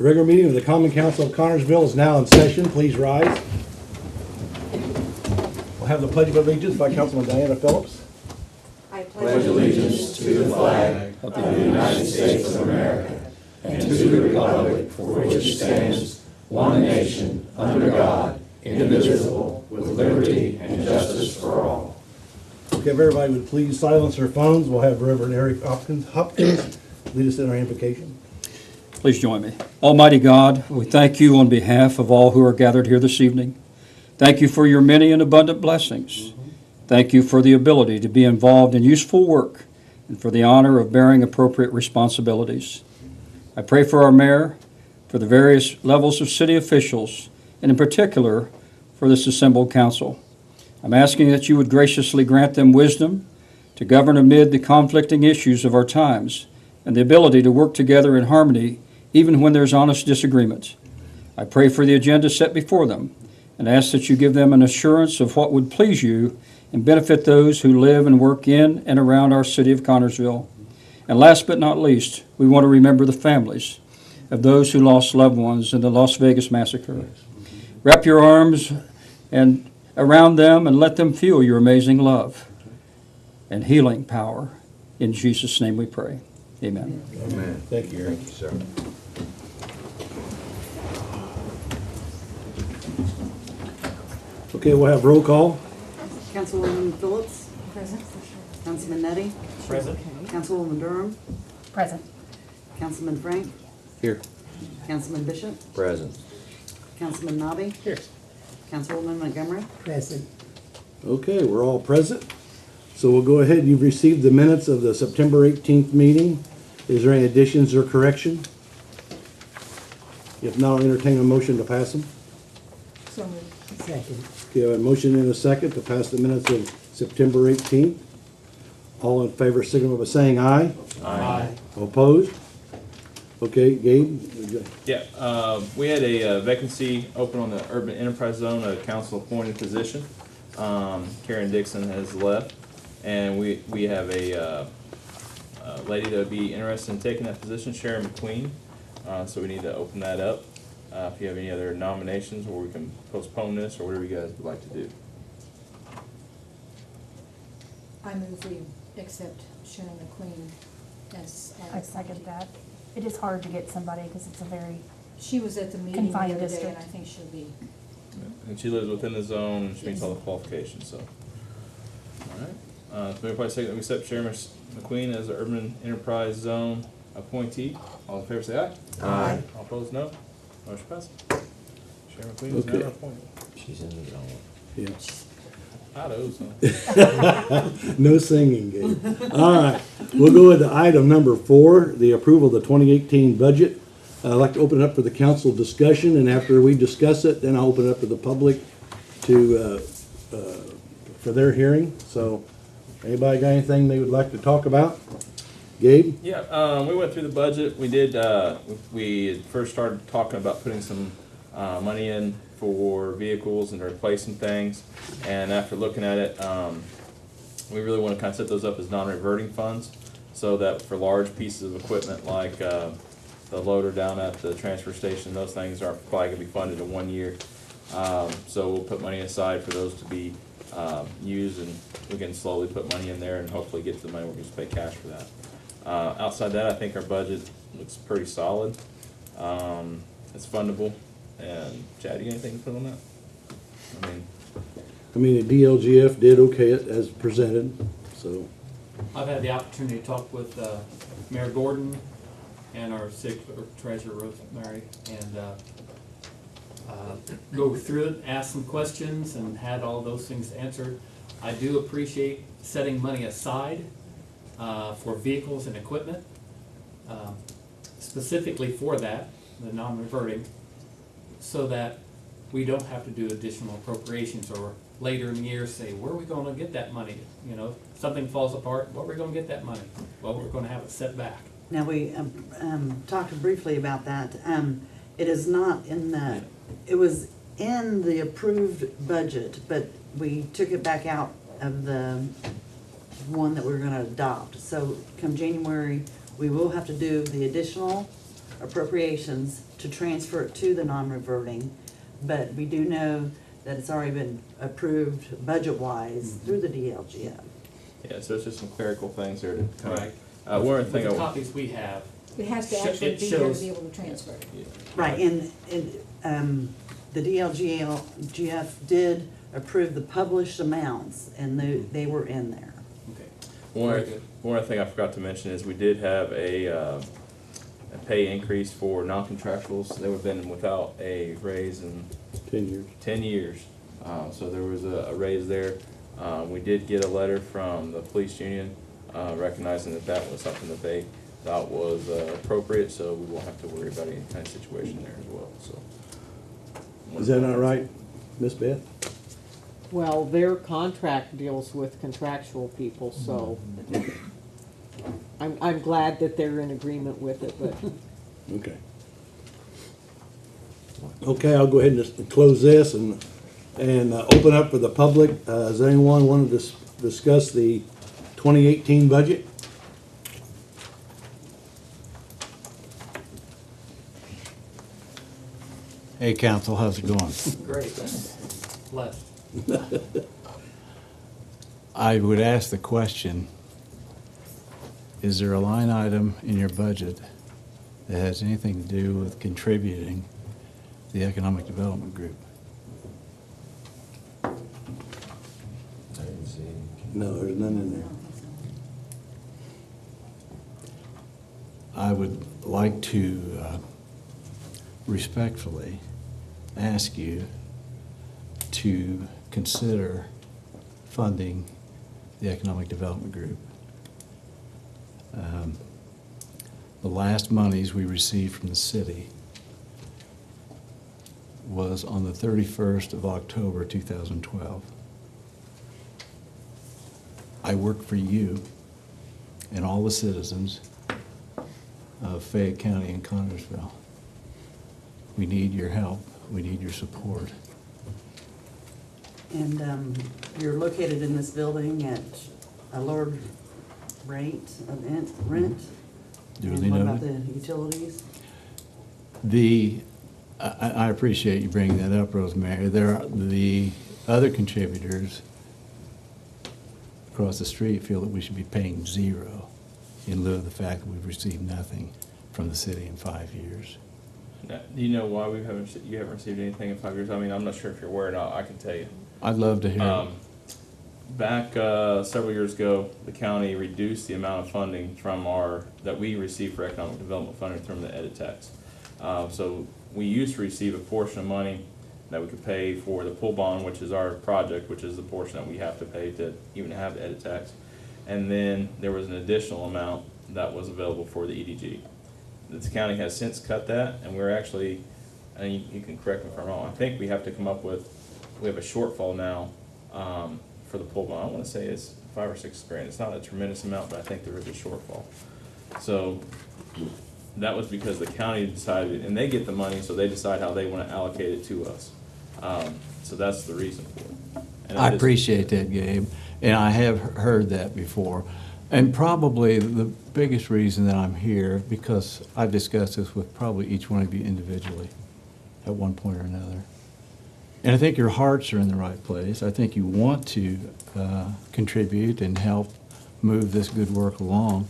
The regular meeting of the Common Council of Connersville is now in session. Please rise. We'll have the Pledge of Allegiance by Councilman Diana Phillips. I pledge allegiance to the flag of the United States of America and to the republic for which it stands, one nation, under God, indivisible, with liberty and justice for all. Okay, if everybody would please silence their phones, we'll have Reverend Eric Hopkins lead us in our invocation. Please join me. Almighty God, we thank you on behalf of all who are gathered here this evening. Thank you for your many and abundant blessings. Thank you for the ability to be involved in useful work and for the honor of bearing appropriate responsibilities. I pray for our mayor, for the various levels of city officials, and in particular for this assembled council. I'm asking that you would graciously grant them wisdom to govern amid the conflicting issues of our times and the ability to work together in harmony even when there's honest disagreement. I pray for the agenda set before them and ask that you give them an assurance of what would please you and benefit those who live and work in and around our city of Connersville. And last but not least, we want to remember the families of those who lost loved ones in the Las Vegas massacre. Wrap your arms and around them and let them feel your amazing love and healing power. In Jesus' name we pray. Amen. Amen. Thank you, Eric. Thank you, sir. Okay, we'll have roll call. Councilwoman Phillips. Present. Councilman Nettie. Present. Councilwoman Durham. Present. Councilman Frank. Here. Councilman Bishop. Present. Councilman Nobby. Here. Councilwoman Montgomery. Present. Okay, we're all present. So we'll go ahead. You've received the minutes of the September 18th meeting. Is there any additions or correction? If not, I'll entertain a motion to pass them. So moved. Second. Okay, I have a motion and a second to pass the minutes of September 18th. All in favor, signal by saying aye. Aye. Opposed? Okay, Gabe? Yeah, we had a vacancy open on the Urban Enterprise Zone, a council-appointed position. Karen Dixon has left, and we have a lady that would be interested in taking that position, Sharon McQueen. So we need to open that up. If you have any other nominations, or we can postpone this, or whatever you guys would like to do. I move we accept Sharon McQueen as. I second that. It is hard to get somebody because it's a very, She was at the meeting the Confined other day, district. and I think she'll be. And she lives within the zone, and she meets all the qualifications, so. All right, so everybody say that we accept Sharon McQueen as the Urban Enterprise Zone appointee. All in favor say aye. Aye. All opposed, no. Motion passes. Sharon McQueen is Okay. now appointed. She's in the zone. Yeah. I know, so. No singing, Gabe. All right, we'll go into item number 4, the approval of the 2018 budget. I'd like to open it up for the council discussion, and after we discuss it, then I'll open it up to the public to, for their hearing. So, anybody got anything they would like to talk about? Gabe? Yeah, we went through the budget. We did, we had first started talking about putting some money in for vehicles and replacing things. And after looking at it, we really want to kind of set those up as non-reverting funds, so that for large pieces of equipment like the loader down at the transfer station, those things are probably going to be funded in 1 year. So we'll put money aside for those to be used, and we can slowly put money in there and hopefully get to the money we can just pay cash for that. Outside that, I think our budget looks pretty solid. It's fundable. And Chad, you got anything to put on that? I mean, the DLGF did okay it as presented, so. I've had the opportunity to talk with Mayor Gordon and our city treasurer, Rosemary, and go through it, ask some questions, and had all those things answered. I do appreciate setting money aside for vehicles and equipment, specifically for that, the non-reverting, so that we don't have to do additional appropriations or later in the year say, where are we gonna get that money? You know, something falls apart, where are we gonna get that money? Well, we're gonna have it set back. Now, we talked briefly about that. It is not in the, it was in the approved budget, but we took it back out of the one that we were gonna adopt. So come January, we will have to do the additional appropriations to transfer it to the non-reverting, but we do know that it's already been approved budget-wise through the DLGF. Yeah, so it's just some clerical things there to kind Right. of, one With thing the I, copies we have, It has to Sho- actually it be there to shows- be able to transfer it. yeah. Right, and the DLGF did approve the published amounts, and they were in there. okay. One, Very good. one other thing I forgot to mention is we did have a pay increase for non-contractuals. They have been without a raise in 10 years. 10 years. So there was a raise there. We did get a letter from the police union recognizing that that was something that they thought was appropriate, so we won't have to worry about any kind of situation there as well, so. Is that not right, Miss Beth? Well, their contract deals with contractual people, so I'm glad that they're in agreement with it, but Okay. Okay, I'll go ahead and just close this and open up for the public. Does anyone want to discuss the 2018 budget? Hey, council, how's it going? Great. Left. I would ask the question, is there a line item in your budget that has anything to do with contributing to the Economic Development Group? No, there's none in there. I would like to respectfully ask you to consider funding the Economic Development Group. The last monies we received from the city was on the 31st of October 2012. I work for you and all the citizens of Fayette County and Connersville. We need your help. We need your support. And you're located in this building at a lower rate of rent? Duly And what about noted. the utilities? I appreciate you bringing that up, Rosemary. There are the other contributors across the street feel that we should be paying zero in lieu of the fact that we've received nothing from the city in 5 years. Now, do you know why you haven't received anything in 5 years? I mean, I'm not sure if you're aware or not, I can tell you. I'd love to hear. Back several years ago, the county reduced the amount of funding that we receive for economic development funding from the edit tax. So we used to receive a portion of money that we could pay for the pool bond, which is our project, which is the portion that we have to pay to even have the edit tax. And then there was an additional amount that was available for the EDG. The county has since cut that, and we're actually, and you can correct me if I'm wrong, I think we have a shortfall now for the pool bond. I want to say it's $5 or $6 grand. It's not a tremendous amount, but I think there is a shortfall. So that was because the county decided, and they get the money, so they decide how they want to allocate it to us. So that's the reason for it. And I that is- appreciate that, Gabe, and I have heard that before. And probably the biggest reason that I'm here, because I've discussed this with probably each one of you individually at one point or another. And I think your hearts are in the right place. I think you want to contribute and help move this good work along.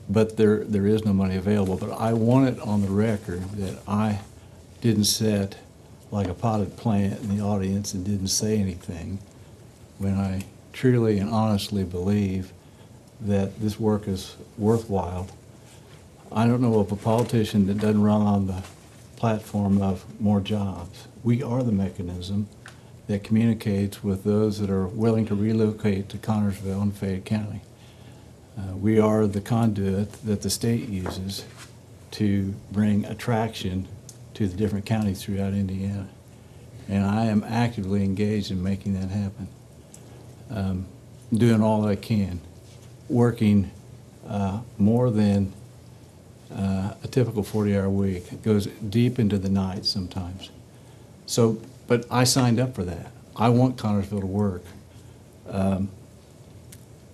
But there is no money available. But I want it on the record that I didn't sit like a potted plant in the audience and didn't say anything when I truly and honestly believe that this work is worthwhile. I don't know of a politician that doesn't run on the platform of more jobs. We are the mechanism that communicates with those that are willing to relocate to Connersville and Fayette County. We are the conduit that the state uses to bring attraction to the different counties throughout Indiana. And I am actively engaged in making that happen. Doing all I can, working more than a typical 40-hour week. It goes deep into the night sometimes. So, but I signed up for that. I want Connersville to work.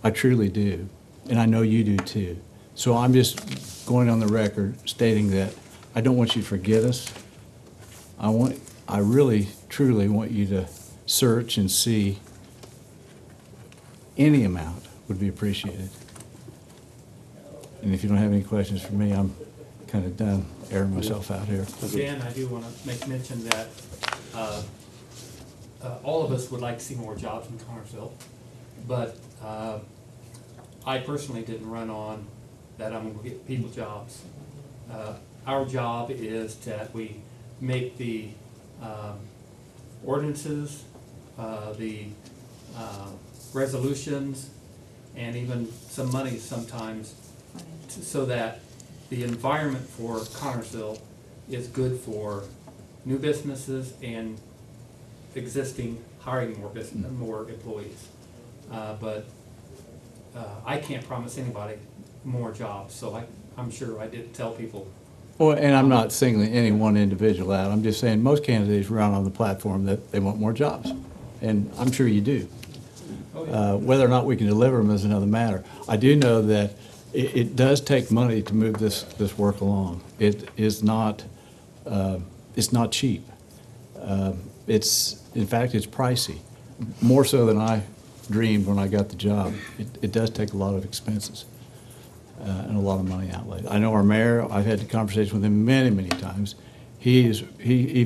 I truly do, and I know you do too. So I'm just going on the record stating that I don't want you to forget us. I really, truly want you to search and see any amount would be appreciated. And if you don't have any questions for me, I'm kind of done airing myself out here. Dan, I do want to make mention that all of us would like to see more jobs in Connersville, but I personally didn't run on that I'm going to get people jobs. Our job is that we make the ordinances, the resolutions, and even some money sometimes, so that the environment for Connersville is good for new businesses and existing, hiring more business, more employees. But I can't promise anybody more jobs, so I'm sure I did tell people. Well, and I'm not singling any one individual out. I'm just saying most candidates run on the platform that they want more jobs. And I'm sure you do. Whether or not we can deliver them is another matter. I do know that it does take money to move this work along. It is not, it's not cheap. In fact, it's pricey, more so than I dreamed when I got the job. It does take a lot of expenses and a lot of money outlay. I know our mayor, I've had the conversation with him many, many times. He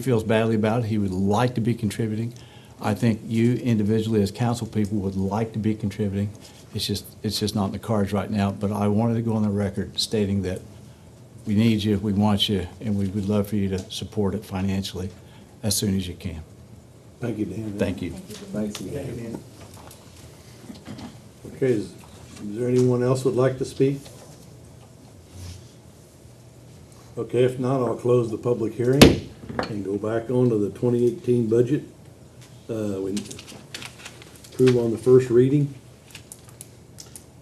feels badly about it. He would like to be contributing. I think you individually as council people would like to be contributing. It's just not in the cards right now, but I wanted to go on the record stating that we need you, we want you, and we would love for you to support it financially as soon as you can. Thank you, Dan. Thank you. Thanks, Dan. Okay, is there anyone else would like to speak? Okay, if not, I'll close the public hearing and go back on to the 2018 budget. We approve on the first reading.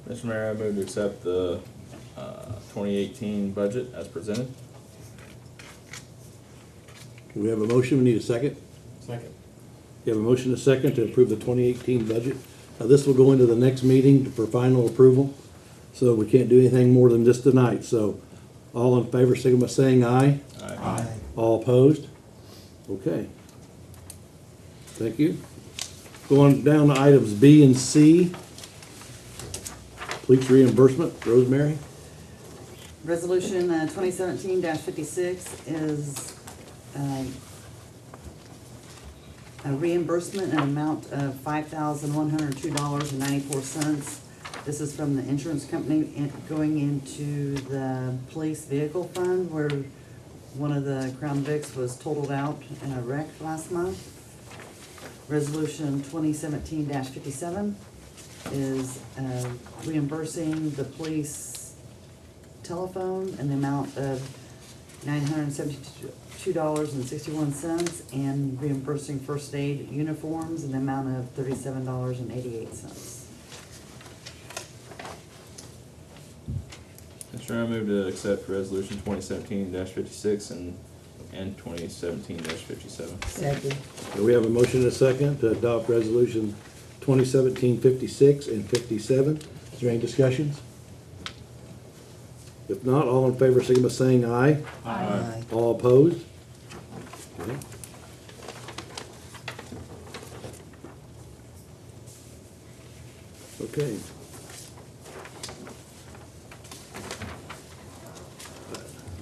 Mr. Mayor, I move to accept the 2018 budget as presented. We have a motion, we need a second. Second. You have a motion and a second to approve the 2018 budget. Now, this will go into the next meeting for final approval, so we can't do anything more than this tonight. So all in favor, signify by saying aye. Aye. All opposed? Okay. Thank you. Going down to items B and C. Police reimbursement, Rosemary. Resolution 2017-56 is a reimbursement in an amount of $5,102.94. This is from the insurance company going into the police vehicle fund where one of the Crown Vics was totaled out in a wreck last month. Resolution 2017-57 is reimbursing the police telephone in the amount of $972.61 and reimbursing first aid uniforms in the amount of $37.88. Mr. Mayor, I move to accept resolution 2017-56 and 2017-57. Second. We have a motion and a second to adopt resolution 2017-56 and 57. Is there any discussions? If not, all in favor, signify by saying aye. Aye. All opposed? Okay. Okay.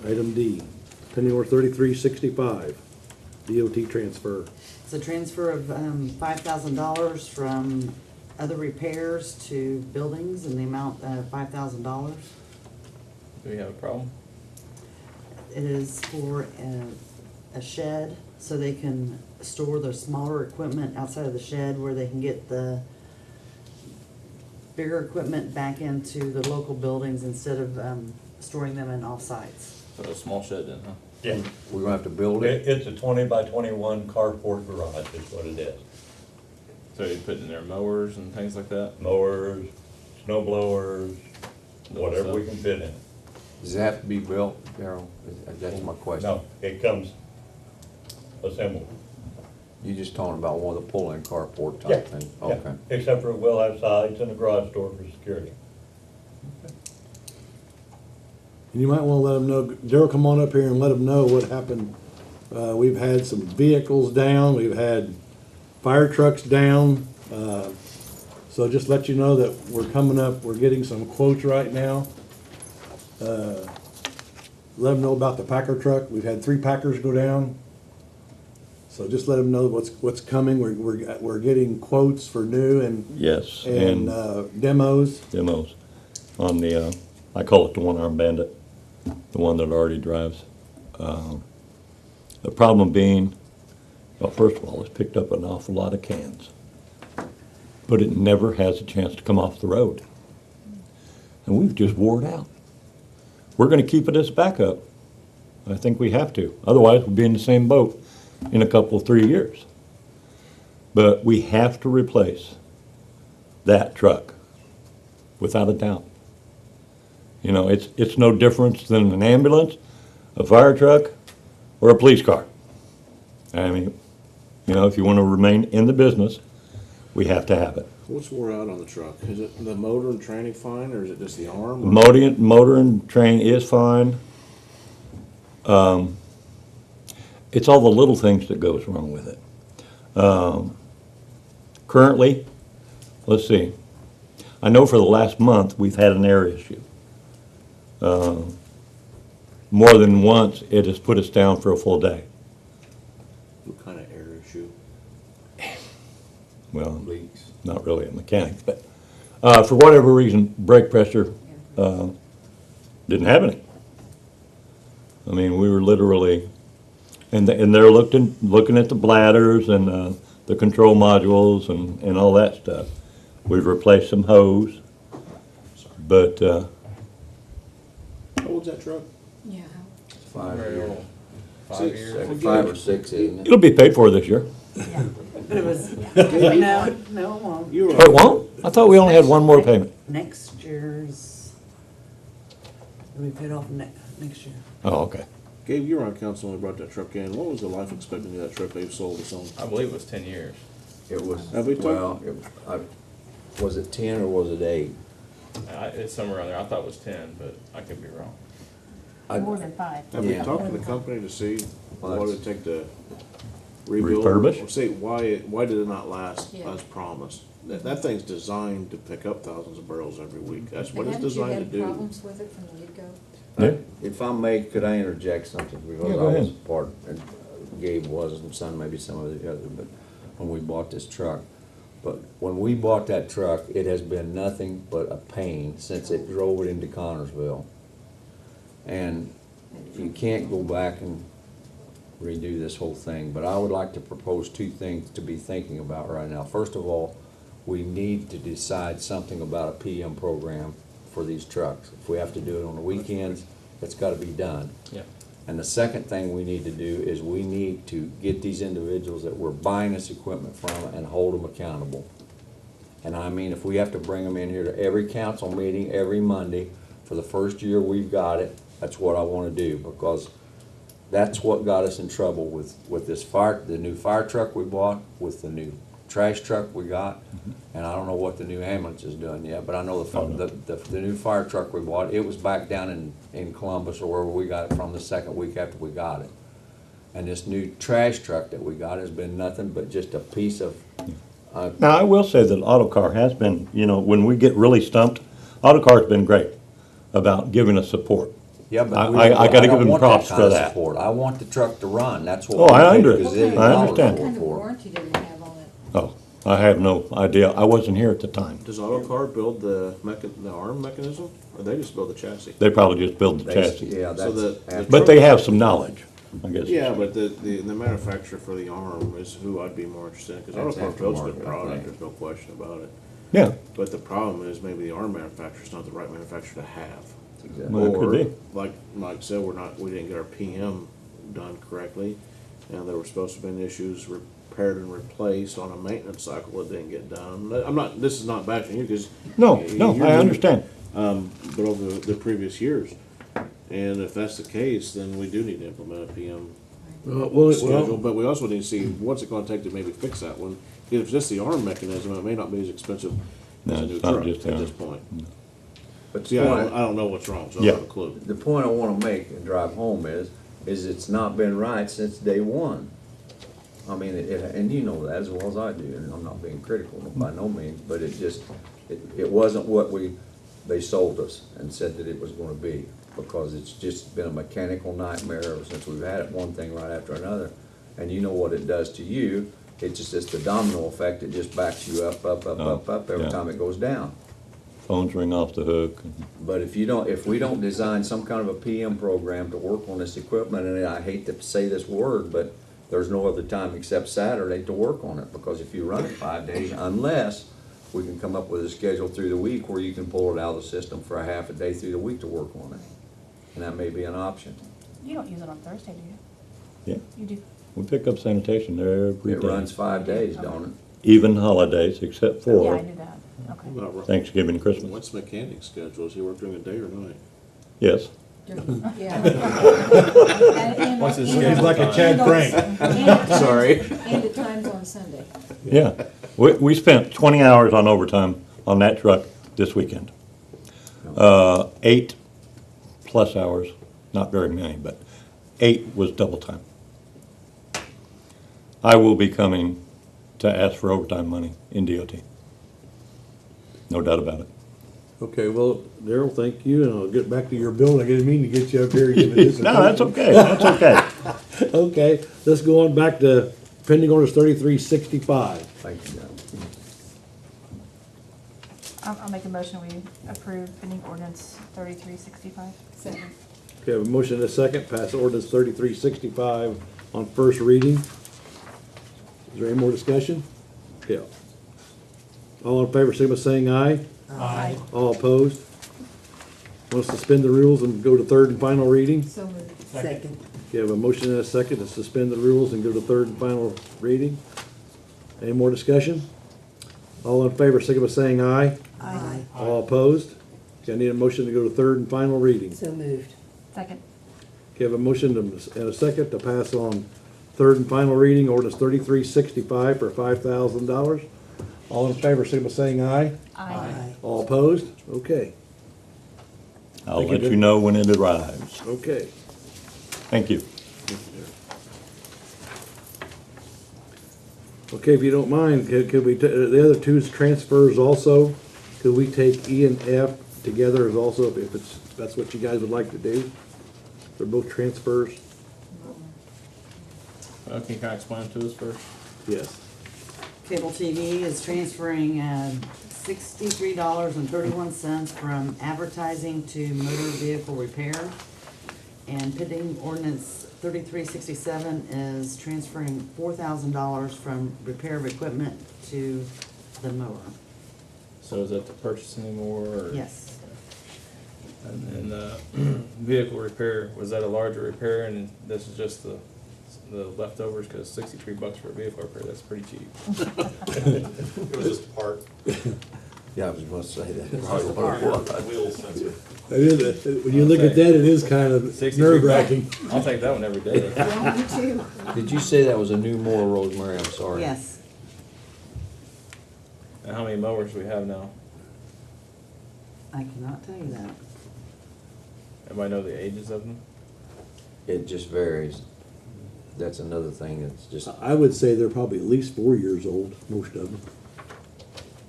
Item D, Pennyworth 3365, DOT transfer. It's a transfer of $5,000 from other repairs to buildings in the amount of $5,000. Do we have a problem? It is for a shed, so they can store their smaller equipment outside of the shed where they can get the bigger equipment back into the local buildings instead of storing them in off-sites. So a small shed then, huh? Yeah. We're gonna have to build it. It's a 20 by 21 carport garage is what it is. So you put in there mowers and things like that? Mowers, snow blowers, whatever we can fit in. Does it have to be built, Darryl? That's my question. No, it comes assembled. You just talking about one of the pull-in carport Yeah, type thing? yeah. Okay. Except for it will have sides and a garage door for security. And you might wanna let them know, Daryl, come on up here and let them know what happened. We've had some vehicles down, we've had fire trucks down. So just let you know that we're coming up, we're getting some quotes right now. Let them know about the Packer truck. We've had 3 Packers go down. So just let them know what's coming. We're getting quotes for new and Yes, and demos. demos on the, I call it the one-armed bandit, the one that already drives. The problem being, well, first of all, it's picked up an awful lot of cans, but it never has a chance to come off the road. And we've just wore it out. We're gonna keep it as backup. I think we have to. Otherwise, we'll be in the same boat in a couple, 3 years. But we have to replace that truck, without a doubt. You know, it's no difference than an ambulance, a fire truck, or a police car. I mean, you know, if you want to remain in the business, we have to have it. What's wore out on the truck? Is it the motor and training fine, or is it just the arm? Motor and train is fine. It's all the little things that goes wrong with it. Currently, let's see, I know for the last month, we've had an air issue. More than once, it has put us down for a full day. What kind of air issue? Well, Leaks. not really a mechanic, but for whatever reason, brake pressure didn't have any. I mean, we were literally, and they're looking at the bladders and the control modules and all that stuff. We've replaced some hose, but How old's that truck? Yeah. 5 Very years. old. 5 Six. years. Like 5 or 6, isn't it? it'll be paid for this year. But it was, no, it won't. You were Oh, it won't? I thought we only had one more payment. Next year's, it'll be paid off next year. Oh, okay. Gabe, you were on council when we brought that truck in. What was the life expectancy of that truck they've sold us on? I believe it was 10 years. It was, Have we talked- well, was it 10 or was it 8? It's somewhere around there. I thought it was 10, but I could be wrong. More than 5. Have we Yeah. talked to the company to see Well, what it would take to rebuild? Refurbish? Or see why did it not last Yeah. as promised? That thing's designed to pick up thousands of barrels every week. That's what But it's haven't you designed had to do. problems with it from the get-go? Yeah. If I may, could I interject something? Because Yeah, go I was ahead. part, and Gabe was, and son, maybe some of the other, but when we bought this truck. But when we bought that truck, it has been nothing but a pain since it drove it into Connersville. And you can't go back and redo this whole thing, but I would like to propose 2 things to be thinking about right now. First of all, we need to decide something about a PM program for these trucks. If we have to do it on the weekends, it's gotta be done. Yeah. And the second thing we need to do is we need to get these individuals that we're buying this equipment from and hold them accountable. And I mean, if we have to bring them in here to every council meeting, every Monday, for the first year we've got it, that's what I wanna do, because that's what got us in trouble with this the new fire truck we bought, with the new trash truck we got, and I don't know what the new ambulance is doing yet, but I know the new fire truck we bought, it was back down in Columbus or wherever we got it from the second week after we got it. And this new trash truck that we got has been nothing but just a piece of, Now, I will say that Autocar has been, you know, when we get really stumped, Autocar's been great about giving us support. yeah, but I gotta give don't them want props that for kind of that. support. I want the truck to run, that's what. Oh, I we paid a under- gazillion I dollars understand. What kind of for. warranty do we have on it? Oh, I have no idea. I wasn't here at the time. Does Autocar build the arm mechanism, or they just build the chassis? They probably just build the They- chassis. Yeah, So that's. But they have some knowledge, I guess. Yeah, but the manufacturer for the arm is who I'd be more interested in, because That's Autocar builds a good aftermarket, I product, think. there's no question about it. Yeah, But the problem is maybe the arm manufacturer's not the right manufacturer to have. well, it could Or, be. like Mike said, we didn't get our PM done correctly, and there were supposed to have been issues repaired and replaced on a maintenance cycle that didn't get done. This is not bashing you, because. No, I understand. But over the previous years, and if that's the case, then we do need to implement a PM schedule, but we also need to see what's it gonna take to maybe fix that one. If it's just the arm mechanism, it may not be as expensive as No, a new it's not truck just the at this arm. point. But See, the I point, don't know what's wrong, so I don't have a clue. the point I wanna make and drive home is it's not been right since day one. I mean, and you know that as well as I do, and I'm not being critical by no means, but it wasn't what they sold us and said that it was gonna be, because it's just been a mechanical nightmare ever since we've had it, one thing right after another. And you know what it does to you, it's the domino effect, it just backs you up every yeah. time it goes down. Phones ring off the hook. But if we don't design some kind of a PM program to work on this equipment, and I hate to say this word, but there's no other time except Saturday to work on it, because if you run it 5 days, unless we can come up with a schedule through the week where you can pull it out of the system for a half a day through the week to work on it. And that may be an option. You don't use it on Thursday, do you? Yeah, You do? we pick up sanitation there every It day. runs 5 days, don't it? Even holidays except Yeah, I for knew that. Okay. About right. Thanksgiving and Christmas. What's the mechanic's schedule? Does he work during the day or night? Yes. Yeah. What's his And- schedule like a time? Chad Frank. Sorry. And at times on Sunday. Yeah. We spent 20 hours on overtime on that truck this weekend. 8+ hours, not very many, but 8 was double time. I will be coming to ask for overtime money in DOT. No doubt about it. Okay, well, Daryl, thank you, and I'll get back to your building. I didn't mean to get you up here. Giving this a No, that's okay, that's okay. Okay, let's go on back to pending orders 3365. Thank you, John. I'll make a motion, we approve pending ordinance 3365. Second. Okay, I have a motion and a second, pass ordinance 3365 on first reading. Is there any more discussion? Yeah. All in favor, signify by saying aye. Aye. All opposed? Want to suspend the rules and go to third and final reading? So moved. Second. Okay, I have a motion and a second to suspend the rules and go to third and final reading. Any more discussion? All in favor, signify by saying aye. Aye. All opposed? Okay, I need a motion to go to third and final reading. So moved. Second. Okay, I have a motion and a second to pass on third and final reading, ordinance 3365 for $5,000. All in favor, signify by saying aye. Aye. All opposed? Okay, I'll Thank you, let you Jim. know when it arrives. okay. Thank you. Okay, if you don't mind, could we, the other two is transfers also? Could we take E and F together as also, if that's what you guys would like to do? They're both transfers? Can you kind of explain it to us first? Yes. Cable TV is transferring $63.31 from advertising to motor vehicle repair. And pending ordinance 3367 is transferring $4,000 from repair of equipment to the mower. So is that to purchase anymore, or? Yes. And then, vehicle repair, was that a larger repair, and this is just the leftovers, cause $63 for a vehicle repair, that's pretty cheap. It was just a part. Yeah, I was going to say that. Wheels, that's it. It is, when you look at that, it is kind of 63 nerve wracking. I'll take that one every day. Yeah, me too. Did you say that was a new mower, Rosemary? I'm sorry. Yes. And how many mowers do we have now? I cannot tell you that. Everybody know the ages of them? It just varies. That's another thing that's just, I would say they're probably at least 4 years old, most of them.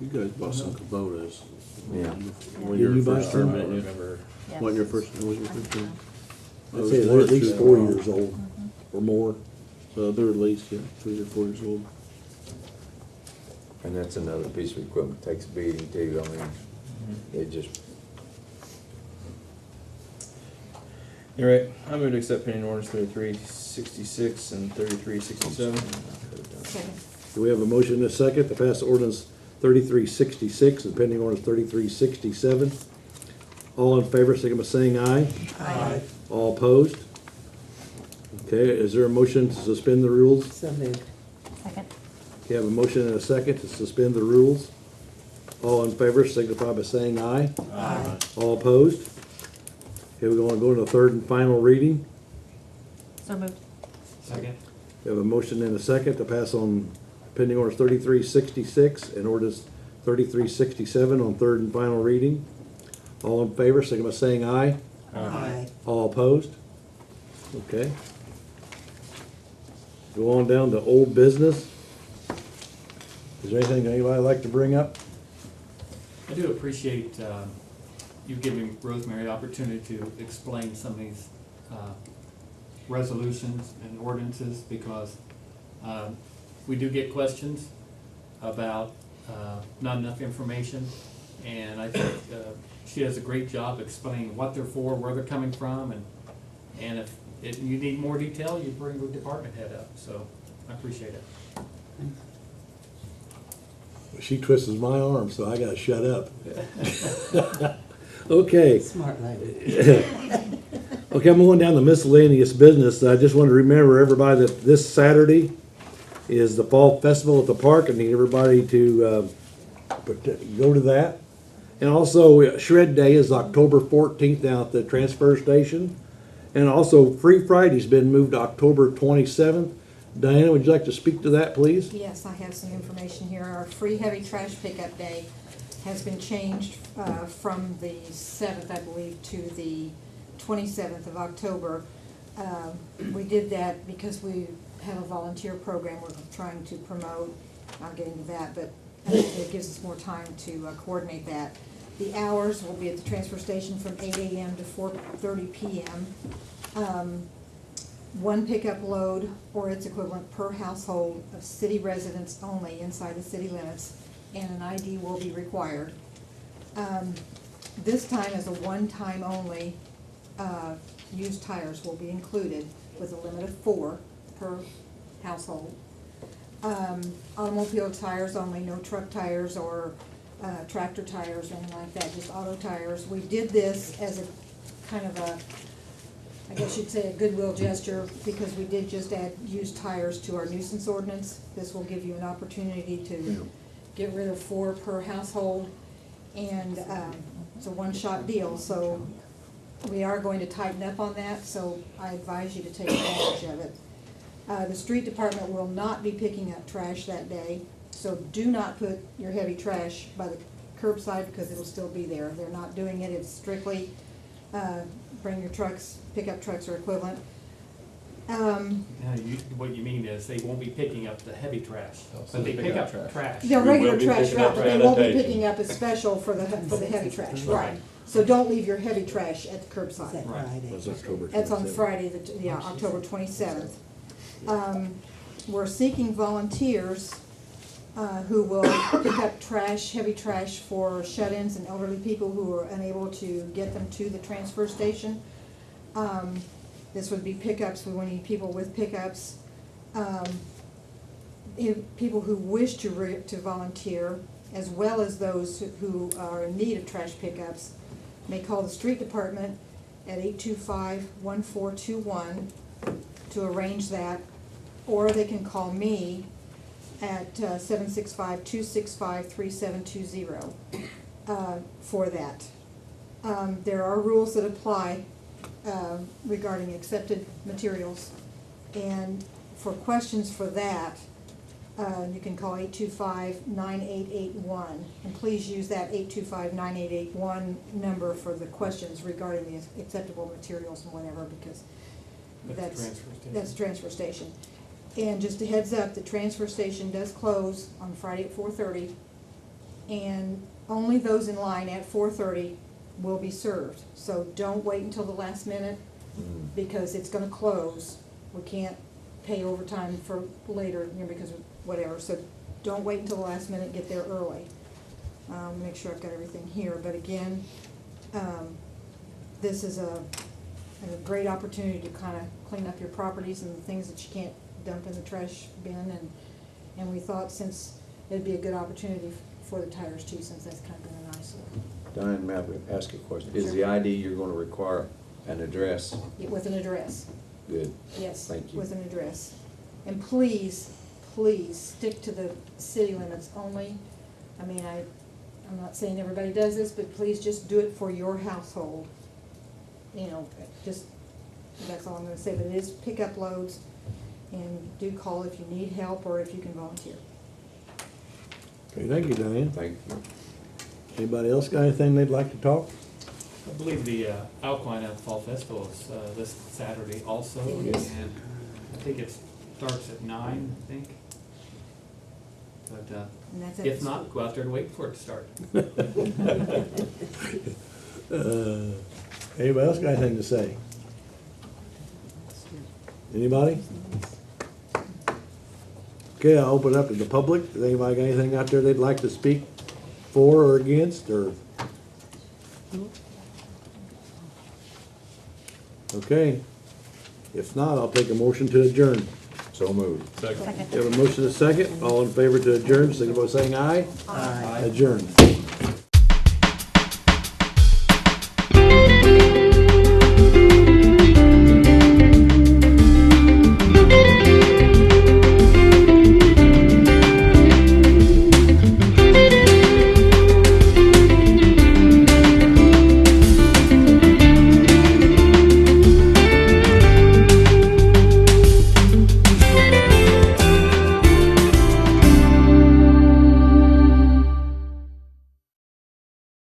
You guys bought some Kubotas. yeah. When Did your you buy first some? term, I didn't you? remember. Yes. When your first, when was your first term? I'd say they're at least 4 years old or more. So they're at least, 3 or 4 years old. And that's another piece of equipment, takes a beating too. I mean, it just, You're right. I move to accept pending orders 3366 and 3367. Second. Do we have a motion and a second to pass ordinance 3366 and pending ordinance 3367? All in favor, signify by saying aye. Aye. All opposed? Okay, is there a motion to suspend the rules? So moved. Second. Okay, I have a motion and a second to suspend the rules. All in favor, signify by saying aye. Aye. All opposed? Okay, we're going to go into third and final reading. So moved. Second. We have a motion and a second to pass on pending orders 3366 and ordinance 3367 on third and final reading. All in favor, signify by saying aye. Aye. All opposed? Okay. Go on down to old business. Is there anything anybody would like to bring up? I do appreciate you giving Rosemary the opportunity to explain some of these resolutions and ordinances, because we do get questions about not enough information, and I think she does a great job explaining what they're for, where they're coming from, and if you need more detail, you bring the department head up, so I appreciate it. She twists my arm, so I gotta shut up. Okay. Smart lady. Okay, I'm going down to miscellaneous business. I just want to remember everybody that this Saturday is the Fall Festival at the park. I need everybody to go to that. And also, Shred Day is October 14th down at the transfer station. And also, Free Friday's been moved to October 27th. Diana, would you like to speak to that, please? Yes, I have some information here. Our free heavy trash pickup day has been changed from the 7th, I believe, to the 27th of October. We did that because we have a volunteer program we're trying to promote. I'll get into that, but it gives us more time to coordinate that. The hours will be at the transfer station from 8 a.m. to 4:30 p.m. One pickup load or its equivalent per household of city residents only inside the city limits, and an ID will be required. This time is a one-time only. Used tires will be included with a limit of 4 per household. Automobile tires only, no truck tires or tractor tires or anything like that, just auto tires. We did this as a kind of a, I guess you'd say a goodwill gesture, because we did just add used tires to our nuisance ordinance. This will give you an opportunity to get rid of 4 per household, and it's a one-shot deal, so we are going to tighten up on that, so I advise you to take advantage of it. The street department will not be picking up trash that day, so do not put your heavy trash by the curbside because it'll still be there. They're not doing it, it's strictly bring your trucks, pickup trucks or equivalent. What you mean is they won't be picking up the heavy trash, but they pick up trash. Their regular trash picking up route, but they won't be sanitation. picking up a special for the heavy trash, right. So don't leave your heavy trash at the curbside. That's October 27th. That's on Friday, October 27th. We're seeking volunteers who will pick up trash, heavy trash for shut-ins and elderly people who are unable to get them to the transfer station. This would be pickups. We need people with pickups. People who wish to volunteer, as well as those who are in need of trash pickups, may call the street department at 825-1421 to arrange that, or they can call me at 765-265-3720 for that. There are rules that apply regarding accepted materials, and for questions for that, you can call 825-9881, and please use that 825-9881 number for the questions regarding the acceptable materials and whatever, because that's transfer station. And just a heads up, the transfer station does close on Friday at 4:30, and only those in line at 4:30 will be served. So don't wait until the last minute, because it's gonna close. We can't pay overtime for later, because of whatever. So don't wait until the last minute, get there early. Make sure I've got everything here, but again, this is a great opportunity to kind of clean up your properties and the things that you can't dump in the trash bin, and we thought since it'd be a good opportunity for the tires too, since that's kind of been an eyesore. Diane, may I ask a question? Is Sure. the ID you're gonna require an address? With an address. Good. Yes. Thank you. With an address. And please, please stick to the city limits only. I mean, I'm not saying everybody does this, but please just do it for your household. You know, just, that's all I'm gonna say, but it is pickup loads, and do call if you need help or if you can volunteer. Okay, thank you, Diane. Thank you. Anybody else got anything they'd like to talk? I believe the Alpine Fall Festival is this Saturday also, It is. and I think it starts at 9, I think. But And that's at if the not, go out there and wait for it to start. Anybody else got anything to say? Anybody? Okay, I'll open it up to the public. Does anybody got anything out there they'd like to speak for or against, or? Okay, if not, I'll take a motion to adjourn. So moved. Second. You have a motion and a second, all in favor to adjourn, signify by saying aye. Aye. Adjourn.